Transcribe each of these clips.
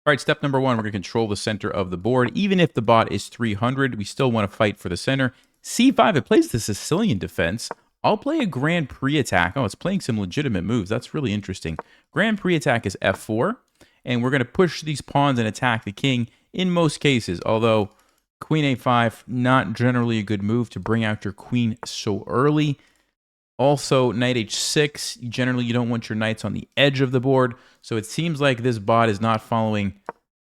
All right, step number one, we're going to control the center of the board. Even if the bot is 300, we still want to fight for the center. C5, it plays the Sicilian defense. I'll play a Grand Prix attack. Oh, it's playing some legitimate moves. That's really interesting. Grand Prix attack is F4, and we're going to push these pawns and attack the king in most cases, although Queen A5, not generally a good move to bring out your queen so early. Also, knight h6, generally you don't want your knights on the edge of the board, so it seems like this bot is not following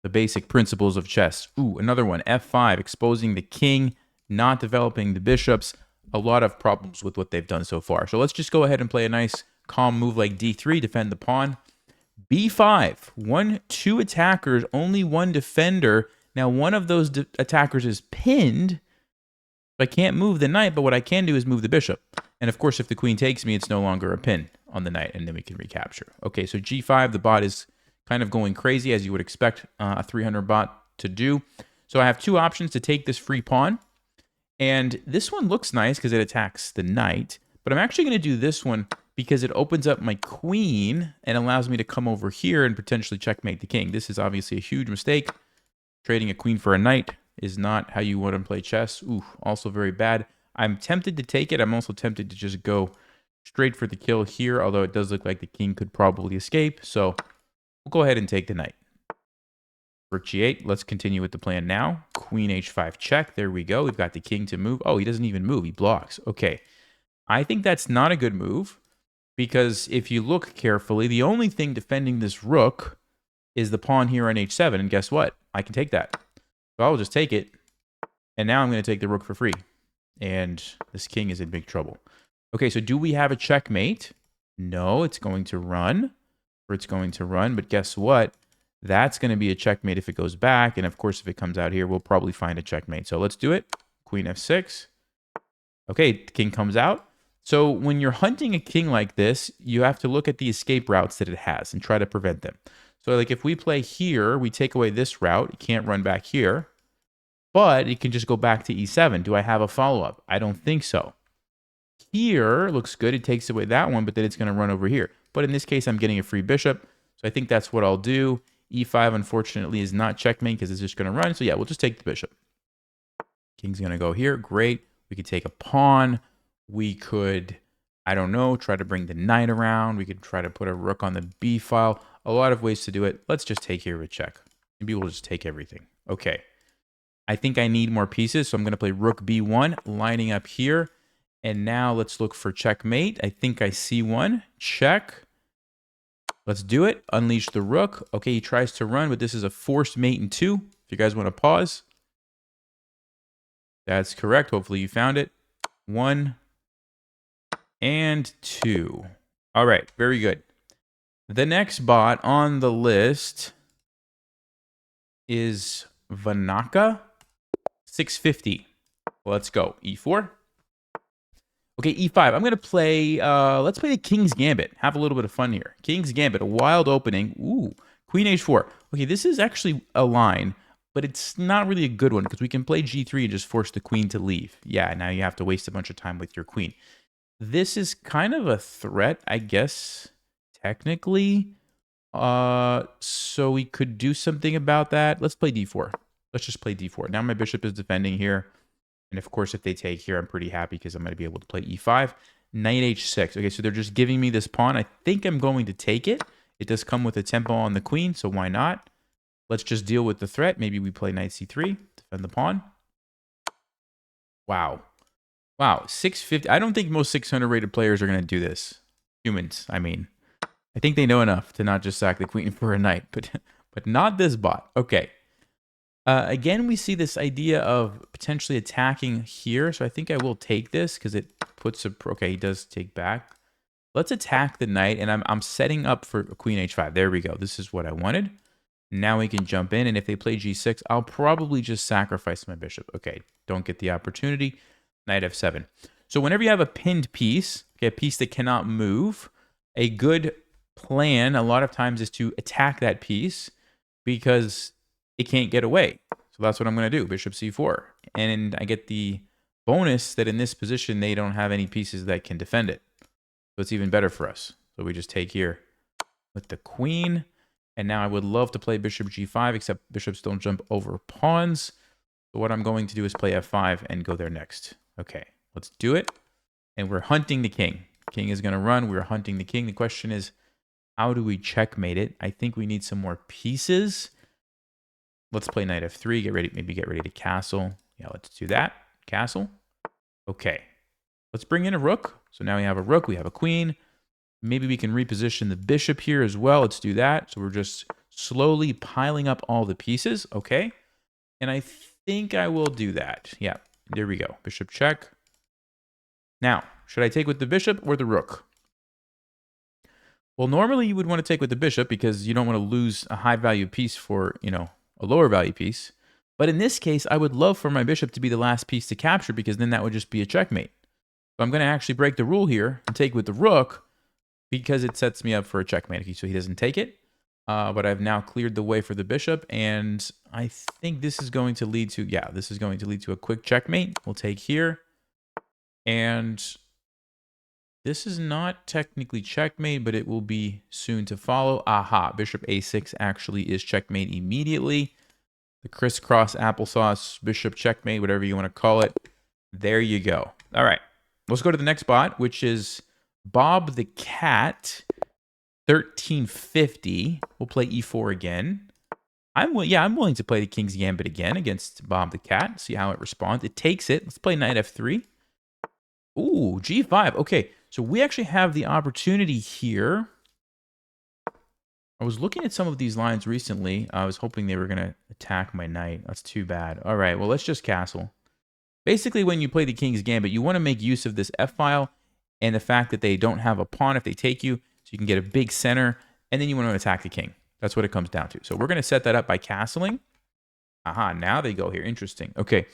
the basic principles of chess. Ooh, another one, f5, exposing the king, not developing the bishops. A lot of problems with what they've done so far. So let's just go ahead and play a nice calm move like d3, defend the pawn. b5, two attackers, only one defender. Now one of those attackers is pinned. I can't move the knight, but what I can do is move the bishop. And of course, if the queen takes me, it's no longer a pin on the knight, and then we can recapture. Okay, so g5, the bot is kind of going crazy, as you would expect a 300 bot to do. So I have two options to take this free pawn. And this one looks nice because it attacks the knight. But I'm actually going to do this one because it opens up my queen and allows me to come over here and potentially checkmate the king. This is obviously a huge mistake. Trading a queen for a knight is not how you want to play chess. Ooh, also very bad. I'm tempted to take it. I'm also tempted to just go straight for the kill here, although it does look like the king could probably escape. So we'll go ahead and take the knight. Rook g8. Let's continue with the plan now. Queen h5 check. There we go. We've got the king to move. Oh, he doesn't even move. He blocks. Okay. I think that's not a good move because if you look carefully, the only thing defending this rook is the pawn here on h7. And guess what? I can take that. So I'll just take it. And now I'm going to take the rook for free. And this king is in big trouble. Okay, so do we have a checkmate? No, it's going to run. Or it's going to run. But guess what? That's going to be a checkmate if it goes back. And of course, if it comes out here, we'll probably find a checkmate. So let's do it. Queen f6. Okay, the king comes out. So when you're hunting a king like this, you have to look at the escape routes that it has and try to prevent them. So like if we play here, we take away this route. It can't run back here. But it can just go back to e7. Do I have a follow-up? I don't think so. Here looks good. It takes away that one, but then it's going to run over here. But in this case, I'm getting a free bishop. So I think that's what I'll do. e5, unfortunately, is not checkmate because it's just going to run. So yeah, we'll just take the bishop. King's going to go here. Great. We could take a pawn. We could, I don't know, try to bring the knight around. We could try to put a rook on the b file. A lot of ways to do it. Let's just take here with check. Maybe we'll just take everything. Okay. I think I need more pieces, so I'm going to play rook b1, lining up here. And now let's look for checkmate. I think I see one. Check. Let's do it. Unleash the rook. Okay, he tries to run, but this is a forced mate in 2. If you guys want to pause. That's correct. Hopefully you found it. 1 and 2. All right, very good. The next bot on the list is Vannaka. 650. Let's go. e4. Okay, e5. I'm going to play, let's play the King's Gambit. Have a little bit of fun here. King's Gambit, a wild opening. Ooh, Queen h4. Okay, this is actually a line, but it's not really a good one because we can play g3 and just force the queen to leave. Yeah, now you have to waste a bunch of time with your queen. This is kind of a threat, I guess, technically. So we could do something about that. Let's play d4. Let's just play d4. Now my bishop is defending here. And of course, if they take here, I'm pretty happy because I'm going to be able to play e5. Knight h6. Okay, so they're just giving me this pawn. I think I'm going to take it. It does come with a tempo on the queen, so why not? Let's just deal with the threat. Maybe we play knight c3, defend the pawn. Wow. Wow, 650. I don't think most 600 rated players are going to do this. Humans, I mean. I think they know enough to not just sack the queen for a knight, but not this bot. Okay. Again, we see this idea of potentially attacking here. So I think I will take this because it puts a... Okay, he does take back. Let's attack the knight, and I'm setting up for queen h5. There we go. This is what I wanted. Now we can jump in, and if they play g6, I'll probably just sacrifice my bishop. Okay, don't get the opportunity. Knight f7. So whenever you have a pinned piece, okay, a piece that cannot move, a good plan a lot of times is to attack that piece because it can't get away. So that's what I'm going to do, bishop c4. And I get the bonus that in this position, they don't have any pieces that can defend it. So it's even better for us. So we just take here with the queen. And now I would love to play bishop g5, except bishops don't jump over pawns. So what I'm going to do is play f5 and go there next. Okay, let's do it. And we're hunting the king. King is going to run. We're hunting the king. The question is, how do we checkmate it? I think we need some more pieces. Let's play knight f3. Get ready, maybe get ready to castle. Yeah, let's do that. Castle. Okay. Let's bring in a rook. So now we have a rook. We have a queen. Maybe we can reposition the bishop here as well. Let's do that. So we're just slowly piling up all the pieces. Okay. And I think I will do that. Yeah, there we go. Bishop check. Now, should I take with the bishop or the rook? Well, normally you would want to take with the bishop because you don't want to lose a high value piece for, a lower value piece. But in this case, I would love for my bishop to be the last piece to capture because then that would just be a checkmate. So I'm going to actually break the rule here and take with the rook because it sets me up for a checkmate. Okay, so he doesn't take it. But I've now cleared the way for the bishop, and I think this is going to lead to, this is going to lead to a quick checkmate. We'll take here, and this is not technically checkmate, but it will be soon to follow. Aha, bishop a6 actually is checkmate immediately. The crisscross applesauce, bishop checkmate, whatever you want to call it. There you go. All right, let's go to the next bot, which is Bob the Cat. 1350. We'll play e4 again. I'm willing to play the King's Gambit again against Bob the Cat. See how it responds. It takes it. Let's play knight f3. Ooh, g5. Okay, so we actually have the opportunity here. I was looking at some of these lines recently. I was hoping they were going to attack my knight. That's too bad. All right, well, let's just castle. Basically, when you play the King's Gambit, you want to make use of this f-file and the fact that they don't have a pawn if they take you. So you can get a big center, and then you want to attack the king. That's what it comes down to. So we're going to set that up by castling. Aha, now they go here. Interesting. Okay.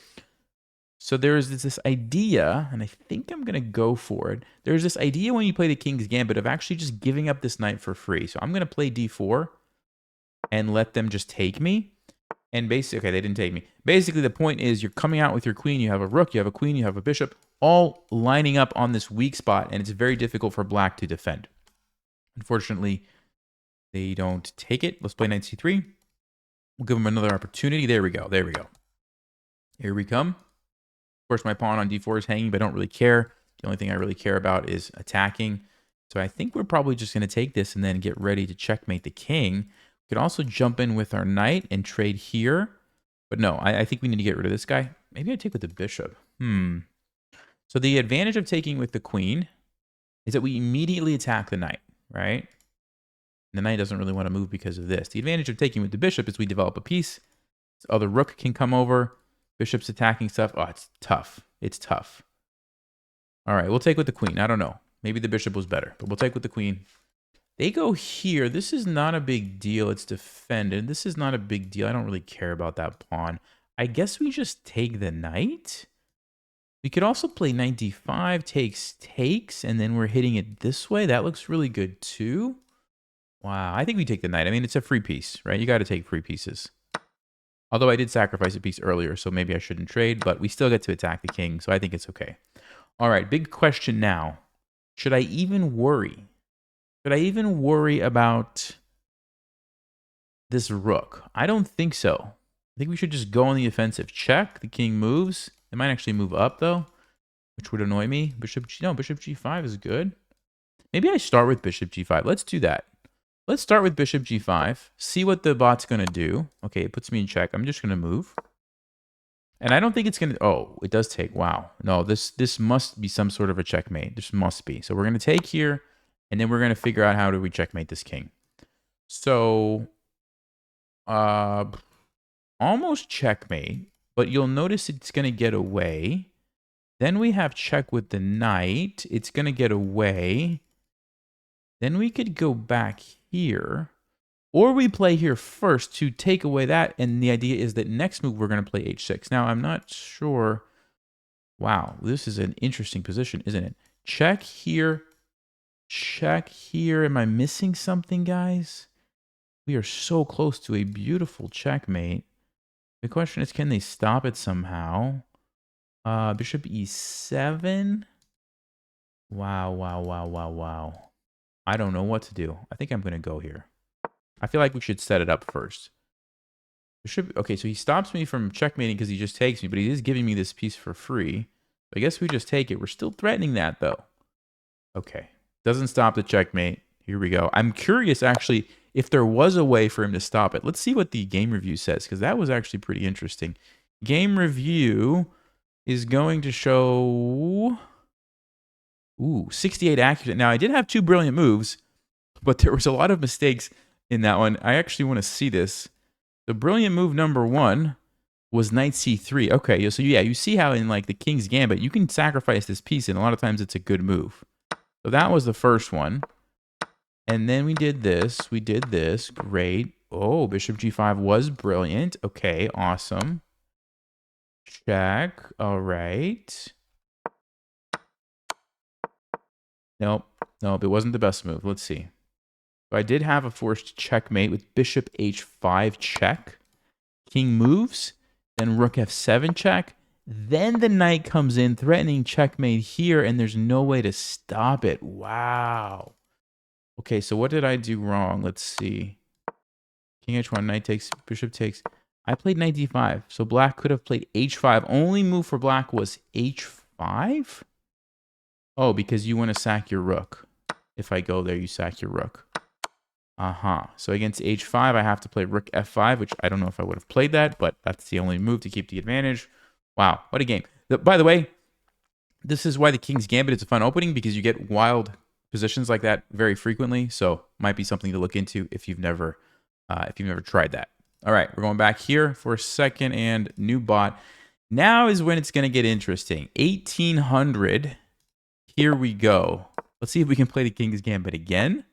So there's this idea, and I think I'm going to go for it. There's this idea when you play the King's Gambit of actually just giving up this knight for free. So I'm going to play d4 and let them just take me. And basically, okay, they didn't take me. Basically, the point is you're coming out with your queen. You have a rook, you have a queen, you have a bishop, all lining up on this weak spot, and it's very difficult for black to defend. Unfortunately, they don't take it. Let's play knight c3. We'll give them another opportunity. There we go. There we go. Here we come. Of course, my pawn on d4 is hanging, but I don't really care. The only thing I really care about is attacking. So I think we're probably just going to take this and then get ready to checkmate the king. We could also jump in with our knight and trade here. But no, I think we need to get rid of this guy. Maybe I take with the bishop. So the advantage of taking with the queen is that we immediately attack the knight. Right? The knight doesn't really want to move because of this. The advantage of taking with the bishop is we develop a piece. This other rook can come over. Bishop's attacking stuff. Oh, it's tough. It's tough. All right, we'll take with the queen. I don't know. Maybe the bishop was better, but we'll take with the queen. They go here. This is not a big deal. It's defended. This is not a big deal. I don't really care about that pawn. I guess we just take the knight. We could also play knight d5, takes, and then we're hitting it this way. That looks really good too. Wow, I think we take the knight. I mean, it's a free piece, right? You got to take free pieces. Although I did sacrifice a piece earlier, so maybe I shouldn't trade, but we still get to attack the king, so I think it's okay. All right, big question now. Should I even worry? Should I even worry about this rook? I don't think so. I think we should just go on the offensive. Check. The king moves. It might actually move up, though, which would annoy me. Bishop g5 is good. Maybe I start with bishop g5. Let's do that. Let's start with bishop g5. See what the bot's going to do. Okay, it puts me in check. I'm just going to move. And I don't think it's going to... Oh, it does take. Wow. No, this must be some sort of a checkmate. This must be. So we're going to take here, and then we're going to figure out how do we checkmate this king. So, almost checkmate, but you'll notice it's going to get away. Then we have check with the knight. It's going to get away. Then we could go back here. Or we play here first to take away that. And the idea is that next move we're going to play h6. Now, I'm not sure. Wow, this is an interesting position, isn't it? Check here. Check here. Am I missing something, guys? We are so close to a beautiful checkmate. The question is, can they stop it somehow? Bishop e7. Wow. I don't know what to do. I think I'm going to go here. I feel like we should set it up first. Okay, so he stops me from checkmating because he just takes me, but he is giving me this piece for free. I guess we just take it. We're still threatening that, though. Okay. Doesn't stop the checkmate. Here we go. I'm curious, actually, if there was a way for him to stop it. Let's see what the game review says, because that was actually pretty interesting. Game review is going to show... Ooh, 68 accurate. Now, I did have 2 brilliant moves, but there was a lot of mistakes in that one. I actually want to see this. The brilliant move number 1 was knight c3. Okay, so yeah, you see how in like the King's Gambit, you can sacrifice this piece, and a lot of times it's a good move. So that was the first one. And then we did this. We did this. Great. Oh, bishop g5 was brilliant. Okay, awesome. Check. All right. Nope. Nope, it wasn't the best move. Let's see. So I did have a forced checkmate with bishop h5 check. King moves. Then rook f7 check. Then the knight comes in, threatening checkmate here, and there's no way to stop it. Wow. Okay, so what did I do wrong? Let's see. King h1, knight takes, bishop takes. I played knight d5, so black could have played h5. Only move for black was h5? Oh, because you want to sack your rook. If I go there, you sack your rook. So against h5, I have to play rook f5, which I don't know if I would have played that, but that's the only move to keep the advantage. Wow, what a game. By the way, this is why the King's Gambit is a fun opening, because you get wild positions like that very frequently, so might be something to look into if you've never tried that. All right, we're going back here for a second, and new bot. Now is when it's going to get interesting. 1800. Here we go. Let's see if we can play the King's Gambit again.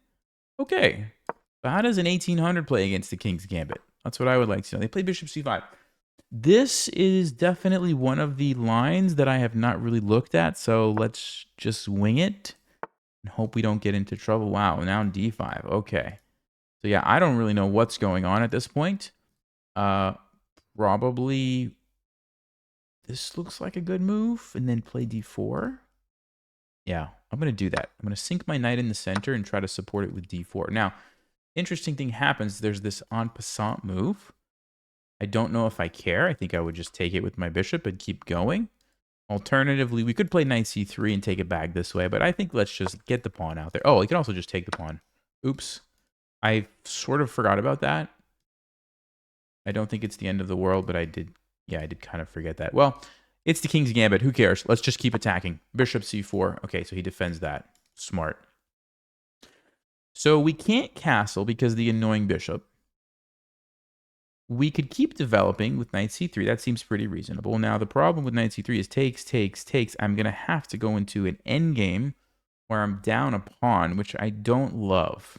Okay. So how does an 1800 play against the King's Gambit? That's what I would like to know. They play bishop c5. This is definitely one of the lines that I have not really looked at, so let's just wing it and hope we don't get into trouble. Wow, now d5. Okay. So yeah, I don't really know what's going on at this point. Probably this looks like a good move, and then play d4. Yeah, I'm going to do that. I'm going to sink my knight in the center and try to support it with d4. Now, interesting thing happens. There's this en passant move. I don't know if I care. I think I would just take it with my bishop and keep going. Alternatively, we could play knight c3 and take it back this way, but I think let's just get the pawn out there. Oh, you can also just take the pawn. Oops. I sort of forgot about that. I don't think it's the end of the world, but I did kind of forget that. Well, it's the King's Gambit. Who cares? Let's just keep attacking. Bishop c4. Okay, so he defends that. Smart. So we can't castle because of the annoying bishop. We could keep developing with knight c3. That seems pretty reasonable. Now, the problem with knight c3 is takes, takes, takes. I'm going to have to go into an endgame where I'm down a pawn, which I don't love.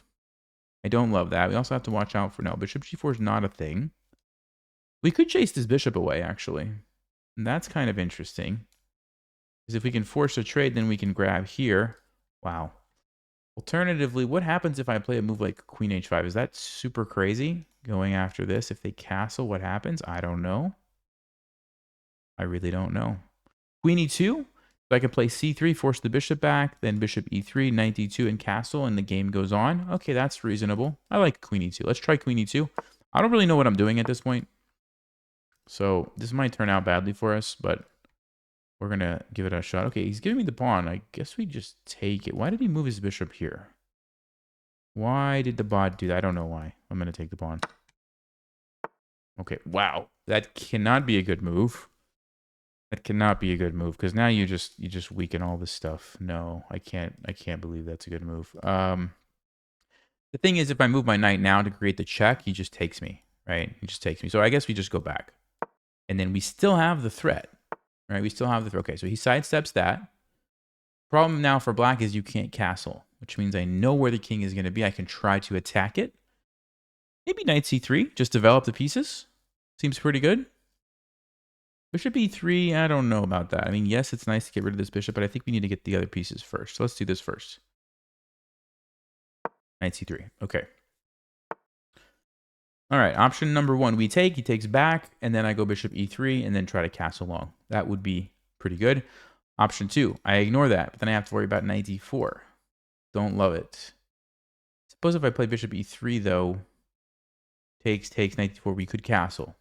I don't love that. We also have to watch out for... No, bishop g4 is not a thing. We could chase this bishop away, actually. And that's kind of interesting. Because if we can force a trade, then we can grab here. Wow. Alternatively, what happens if I play a move like queen h5? Is that super crazy? Going after this, if they castle, what happens? I don't know. I really don't know. Queen e2. So I can play c3, force the bishop back, then bishop e3, knight d2, and castle, and the game goes on. Okay, that's reasonable. I like queen e2. Let's try queen e2. I don't really know what I'm doing at this point. So this might turn out badly for us, but we're going to give it a shot. Okay, he's giving me the pawn. I guess we just take it. Why did he move his bishop here? Why did the bot do that? I don't know why. I'm going to take the pawn. Okay, wow. That cannot be a good move. That cannot be a good move, because now you just weaken all this stuff. No, I can't believe that's a good move. The thing is, if I move my knight now to create the check, he just takes me, right? He just takes me. So I guess we just go back. And then we still have the threat, right? We still have the threat. Okay, so he sidesteps that. Problem now for black is you can't castle, which means I know where the king is going to be. I can try to attack it. Maybe knight c3, just develop the pieces. Seems pretty good. Bishop e3, I don't know about that. I mean, yes, it's nice to get rid of this bishop, but I think we need to get the other pieces first. So let's do this first. Knight c3. Okay. All right, option number 1, we take. He takes back, and then I go bishop e3, and then try to castle long. That would be pretty good. Option 2, I ignore that, but then I have to worry about knight d4. Don't love it. Suppose if I play bishop e3, though, Takes, knight d4. We could castle.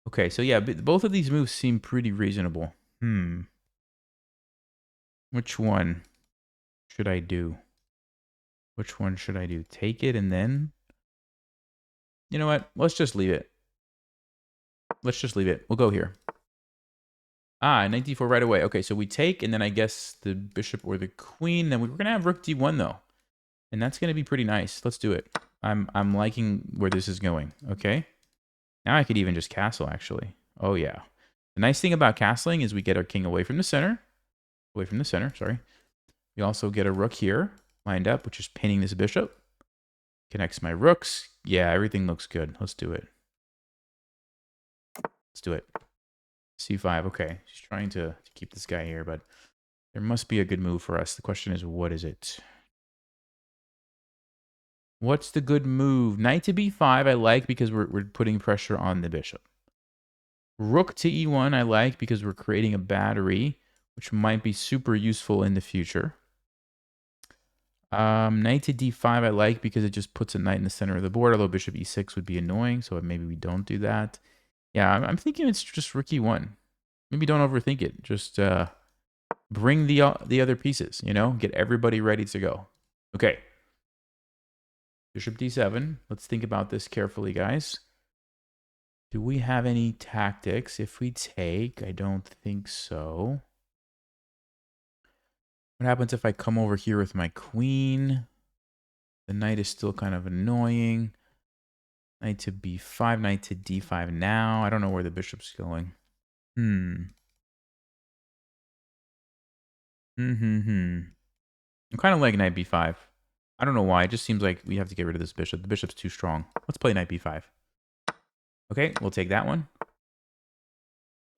Okay, so yeah, both of these moves seem pretty reasonable. Which one should I do? Which one should I do? Take it and then... You know what? Let's just leave it. Let's just leave it. We'll go here. Knight d4 right away. Okay, so we take, and then I guess the bishop or the queen. Then we're going to have rook d1, though. And that's going to be pretty nice. Let's do it. I'm liking where this is going. Okay. Now I could even just castle, actually. Oh, yeah. The nice thing about castling is we get our king away from the center. Away from the center, sorry. We also get a rook here lined up, which is pinning this bishop. Connects my rooks. Yeah, everything looks good. Let's do it. Let's do it. c5. Okay. She's trying to keep this guy here, but there must be a good move for us. The question is, what is it? What's the good move? Knight to b5 I like because we're putting pressure on the bishop. Rook to e1 I like because we're creating a battery, which might be super useful in the future. Knight to d5 I like because it just puts a knight in the center of the board, although bishop e6 would be annoying, so maybe we don't do that. Yeah, I'm thinking it's just rook e1. Maybe don't overthink it. Just bring the other pieces, you know? Get everybody ready to go. Okay. Bishop d7. Let's think about this carefully, guys. Do we have any tactics? If we take, I don't think so. What happens if I come over here with my queen? The knight is still kind of annoying. Knight to b5, knight to d5 now. I don't know where the bishop's going. I'm kind of like knight b5. I don't know why. It just seems like we have to get rid of this bishop. The bishop's too strong. Let's play knight b5. Okay, we'll take that one.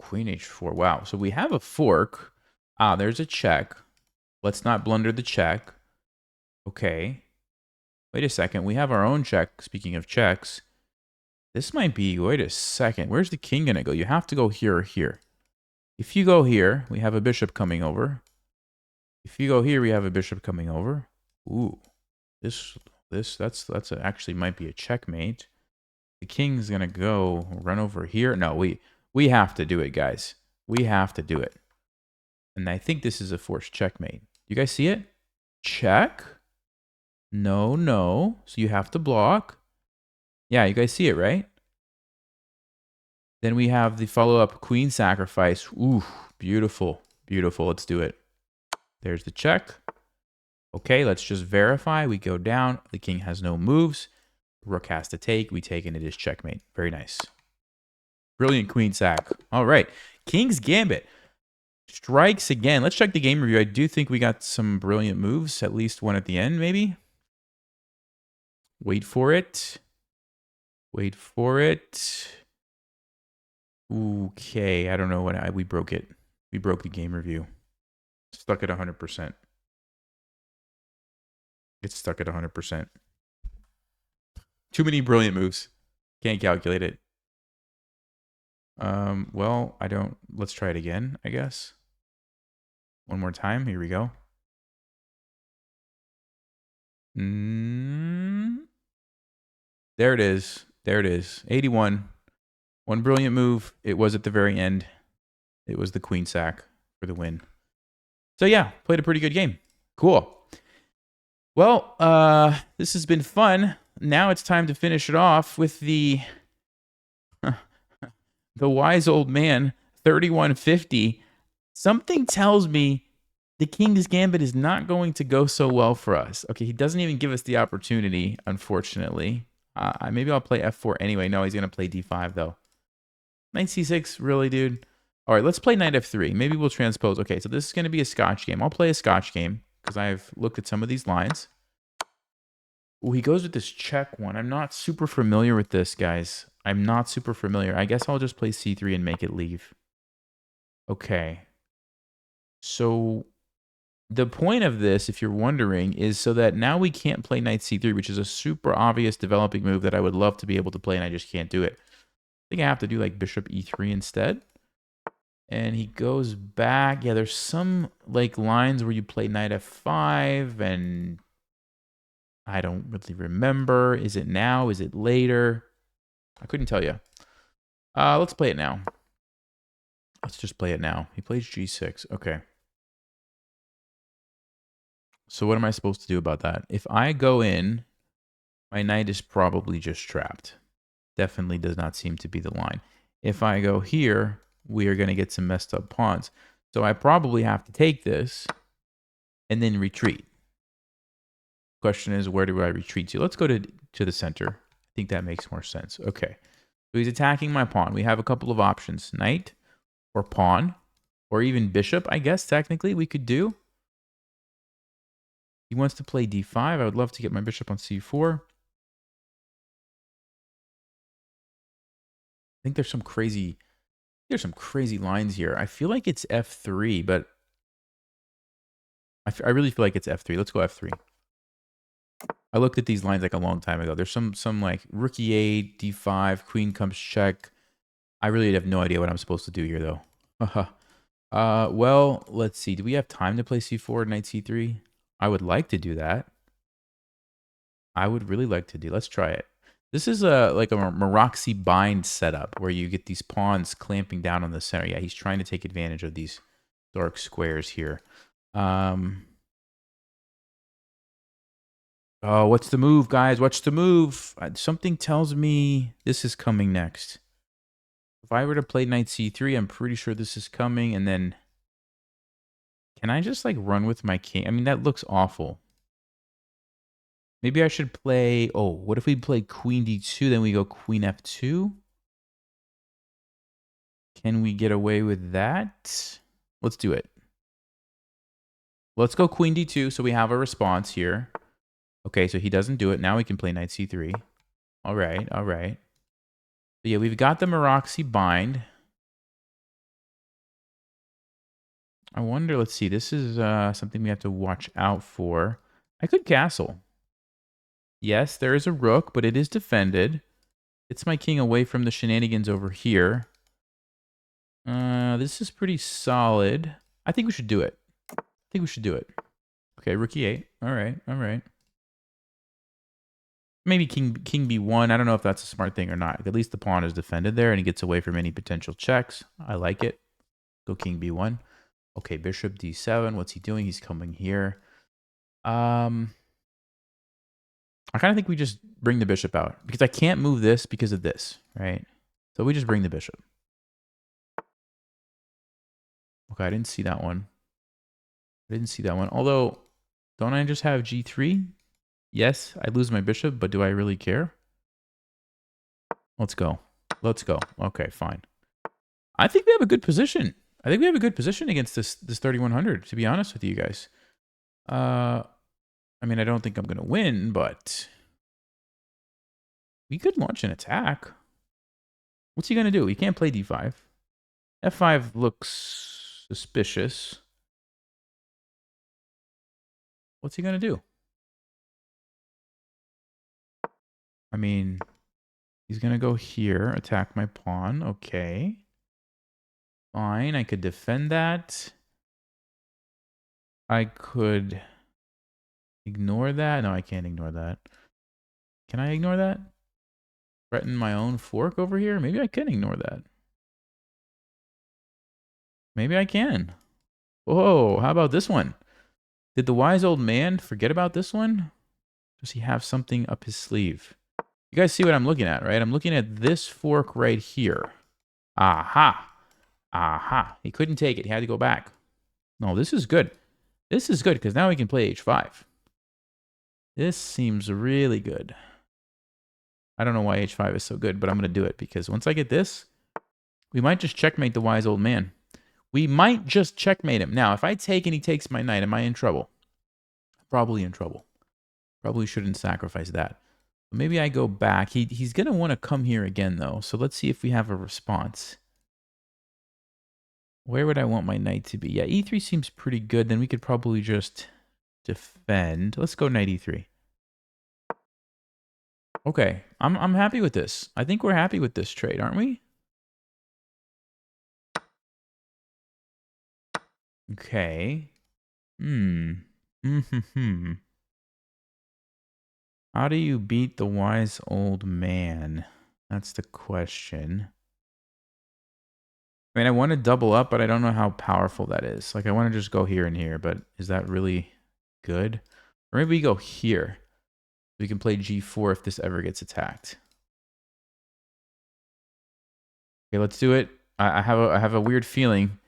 Queen h4. Wow. So we have a fork. There's a check. Let's not blunder the check. Okay. Wait a second. We have our own check. Speaking of checks, this might be... Wait a second. Where's the king going to go? You have to go here or here. If you go here, we have a bishop coming over. If you go here, we have a bishop coming over. Ooh. That's actually might be a checkmate. The king's going to go run over here. No, we have to do it, guys. We have to do it. And I think this is a forced checkmate. You guys see it? Check. No, no. So you have to block. Yeah, you guys see it, right? Then we have the follow-up queen sacrifice. Ooh, beautiful. Beautiful. Let's do it. There's the check. Okay, let's just verify. We go down. The king has no moves. Rook has to take. We take, and it is checkmate. Very nice. Brilliant queen sack. All right. King's Gambit. Strikes again. Let's check the game review. I do think we got some brilliant moves. At least one at the end, maybe. Wait for it. Wait for it. Okay. I don't know what we broke it. We broke the game review. Stuck at 100%. It's stuck at 100%. Too many brilliant moves. Can't calculate it. Well, I don't... Let's try it again, I guess. One more time. Here we go. There it is. There it is. 81. One brilliant move. It was at the very end. It was the queen sack for the win. So yeah, played a pretty good game. Cool. Well, this has been fun. Now it's time to finish it off with the wise old man, 3150. Something tells me the King's Gambit is not going to go so well for us. Okay, he doesn't even give us the opportunity, unfortunately. Maybe I'll play f4 anyway. No, he's going to play d5, though. Knight c6, really, dude? All right, let's play knight f3. Maybe we'll transpose. Okay, so this is going to be a Scotch game. I'll play a Scotch game because I've looked at some of these lines. Oh, he goes with this check one. I'm not super familiar with this, guys. I'm not super familiar. I guess I'll just play c3 and make it leave. Okay. So the point of this, if you're wondering, is so that now we can't play knight c3, which is a super obvious developing move that I would love to be able to play, and I just can't do it. I think I have to do like bishop e3 instead. And he goes back. Yeah, there's some like lines where you play knight f5, and I don't really remember. Is it now? Is it later? I couldn't tell you. Let's play it now. Let's just play it now. He plays g6. Okay. So what am I supposed to do about that? If I go in, my knight is probably just trapped. Definitely does not seem to be the line. If I go here, we are going to get some messed up pawns. So I probably have to take this and then retreat. Question is, where do I retreat to? Let's go to the center. I think that makes more sense. Okay. So he's attacking my pawn. We have a couple of options. Knight or pawn or even bishop, I guess, technically, we could do. He wants to play d5. I would love to get my bishop on c4. I think there's some crazy lines here. I feel like it's f3, but I really feel like it's f3. Let's go f3. I looked at these lines like a long time ago. There's some like rook e8, d5, queen comes check. I really have no idea what I'm supposed to do here, though. Well, let's see. Do we have time to play c4, knight c3? I would like to do that. I would really like to do. Let's try it. This is like a Maroxy bind setup where you get these pawns clamping down on the center. Yeah, he's trying to take advantage of these dark squares here. Oh, what's the move, guys? What's the move? Something tells me this is coming next. If I were to play knight c3, I'm pretty sure this is coming. And then, can I just like run with my king? I mean, that looks awful. Maybe I should play... Oh, what if we play queen d2, then we go queen f2? Can we get away with that? Let's do it. Let's go queen d2 so we have a response here. Okay, so he doesn't do it. Now we can play knight c3. All right, all right. So yeah, we've got the Maroxy bind. I wonder, let's see. This is something we have to watch out for. I could castle. Yes, there is a rook, but it is defended. It's my king away from the shenanigans over here. This is pretty solid. I think we should do it. I think we should do it. Okay, rook e8. All right, all right. Maybe king b1. I don't know if that's a smart thing or not. At least the pawn is defended there, and he gets away from any potential checks. I like it. Go king b1. Okay, bishop d7. What's he doing? He's coming here. I kind of think we just bring the bishop out because I can't move this because of this, right? So we just bring the bishop. Okay, I didn't see that one. I didn't see that one. Although, don't I just have g3? Yes, I lose my bishop, but do I really care? Let's go. Let's go. Okay, fine. I think we have a good position. I think we have a good position against this 3100, to be honest with you guys. I mean, I don't think I'm going to win, but we could launch an attack. What's he going to do? He can't play d5. f5 looks suspicious. What's he going to do? I mean, he's going to go here, attack my pawn. Okay. Fine, I could defend that. I could ignore that. No, I can't ignore that. Can I ignore that? Threaten my own fork over here? Maybe I can ignore that. Maybe I can. Whoa, how about this one? Did the wise old man forget about this one? Does he have something up his sleeve? You guys see what I'm looking at, right? I'm looking at this fork right here. Aha. Aha. He couldn't take it. He had to go back. No, this is good. This is good because now we can play h5. This seems really good. I don't know why h5 is so good, but I'm going to do it because once I get this, we might just checkmate the wise old man. We might just checkmate him. Now, if I take and he takes my knight, am I in trouble? Probably in trouble. Probably shouldn't sacrifice that. Maybe I go back. He's going to want to come here again, though. So let's see if we have a response. Where would I want my knight to be? Yeah, e3 seems pretty good. Then we could probably just defend. Let's go knight e3. Okay, I'm happy with this. I think we're happy with this trade, aren't we? Okay. How do you beat the wise old man? That's the question. I mean, I want to double up, but I don't know how powerful that is. Like, I want to just go here and here, but is that really good? Or maybe we go here. We can play G4 if this ever gets attacked. Okay, let's do it. I have a weird feeling.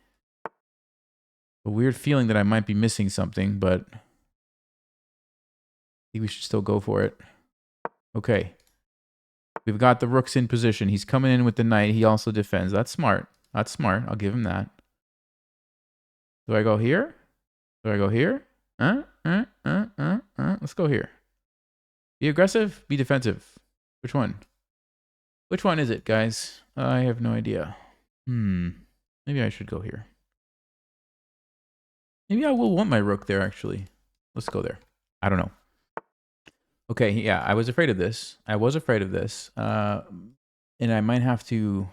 A weird feeling that I might be missing something, but I think we should still go for it. Okay. We've got the rooks in position. He's coming in with the knight. He also defends. That's smart. That's smart. I'll give him that. Do I go here? Do I go here? Let's go here. Be aggressive, be defensive. Which one? Which one is it, guys? I have no idea. Maybe I should go here. Maybe I will want my rook there, actually. Let's go there. I don't know. Okay, yeah, I was afraid of this. I was afraid of this. And I might have to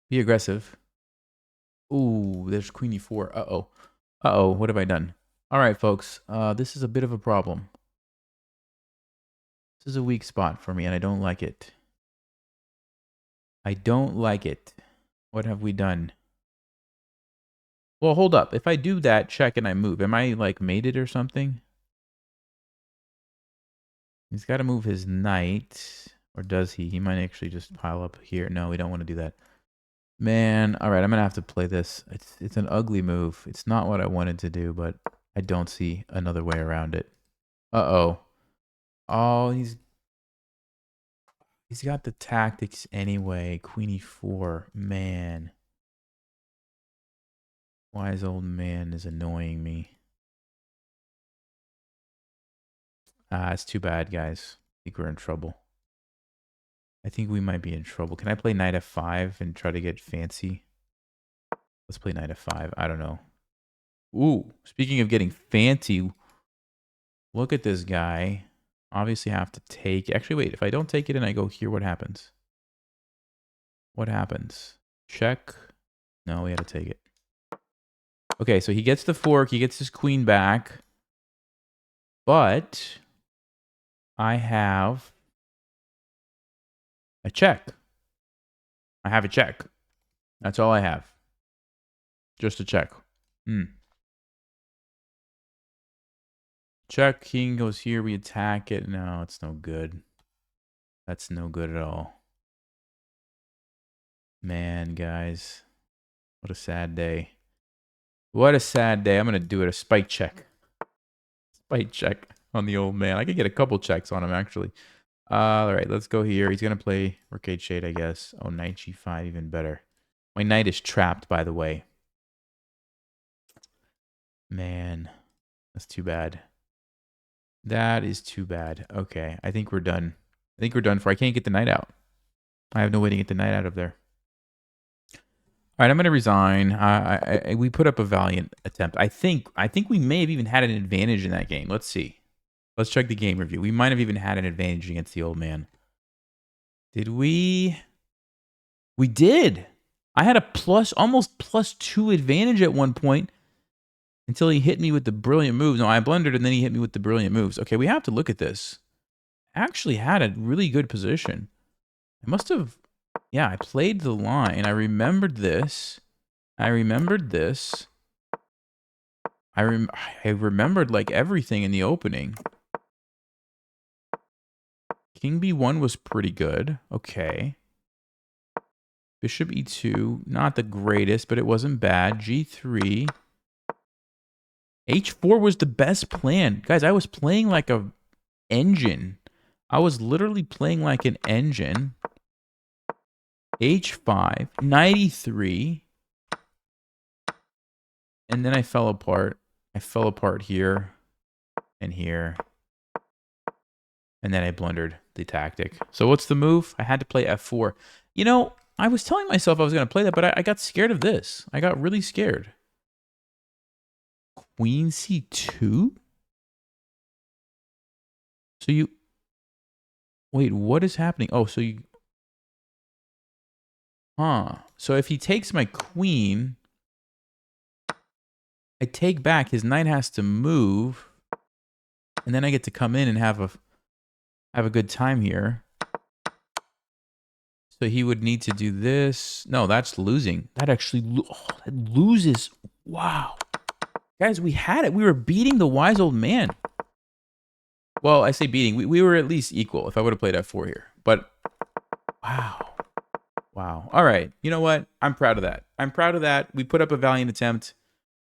be aggressive. Ooh, there's queen e4. Uh-oh. Uh-oh, what have I done? All right, folks. This is a bit of a problem. This is a weak spot for me, and I don't like it. I don't like it. What have we done? Well, hold up. If I do that, check, and I move, am I, like, mated or something? He's got to move his knight. Or does he? He might actually just pile up here. No, we don't want to do that. Man, all right, I'm going to have to play this. It's an ugly move. It's not what I wanted to do, but I don't see another way around it. Uh-oh. Oh, he's got the tactics anyway. Queen e4. Man. Wise old man is annoying me. It's too bad, guys. I think we're in trouble. I think we might be in trouble. Can I play knight f5 and try to get fancy? Let's play knight f5. I don't know. Ooh, speaking of getting fancy, look at this guy. Obviously have to take... Actually, wait. If I don't take it and I go here, what happens? What happens? Check. No, we had to take it. Okay, so he gets the fork. He gets his queen back. But I have a check. I have a check. That's all I have. Just a check. Check. King goes here. We attack it. No, it's no good. That's no good at all. Man, guys. What a sad day. What a sad day. I'm going to do it. A spike check. Spike check on the old man. I could get a couple checks on him, actually. All right, let's go here. He's going to play Rook Shade, I guess. Oh, knight g5, even better. My knight is trapped, by the way. Man, that's too bad. That is too bad. Okay, I think we're done. I think we're done for. I can't get the knight out. I have no way to get the knight out of there. All right, I'm going to resign. We put up a valiant attempt. I think we may have even had an advantage in that game. Let's see. Let's check the game review. We might have even had an advantage against the old man. Did we? We did. I had a almost +2 advantage at one point until he hit me with the brilliant moves. No, I blundered and then he hit me with the brilliant moves. Okay, we have to look at this. I actually had a really good position. I must have... Yeah, I played the line. I remembered this. I remembered this. I remembered, like, everything in the opening. King b1 was pretty good. Okay. Bishop e2, not the greatest, but it wasn't bad. G3. H4 was the best plan. Guys, I was playing like a engine. I was literally playing like an engine. H5, knight e3. And then I fell apart. I fell apart here and here. And then I blundered the tactic. So what's the move? I had to play f4. You know, I was telling myself I was going to play that, but I got scared of this. I got really scared. Queen c2? So you... Wait, what is happening? Oh, so you... Huh. So if he takes my queen, I take back. His knight has to move. And then I get to come in and have a good time here. So he would need to do this. No, that's losing. That actually that loses. Wow. Guys, we had it. We were beating the wise old man. Well, I say beating. We were at least equal if I would have played f4 here. But, wow. Wow. All right. You know what? I'm proud of that. I'm proud of that. We put up a valiant attempt.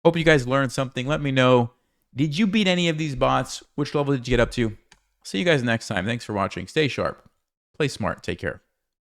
Hope you guys learned something. Let me know. Did you beat any of these bots? Which level did you get up to? See you guys next time. Thanks for watching. Stay sharp. Play smart. Take care.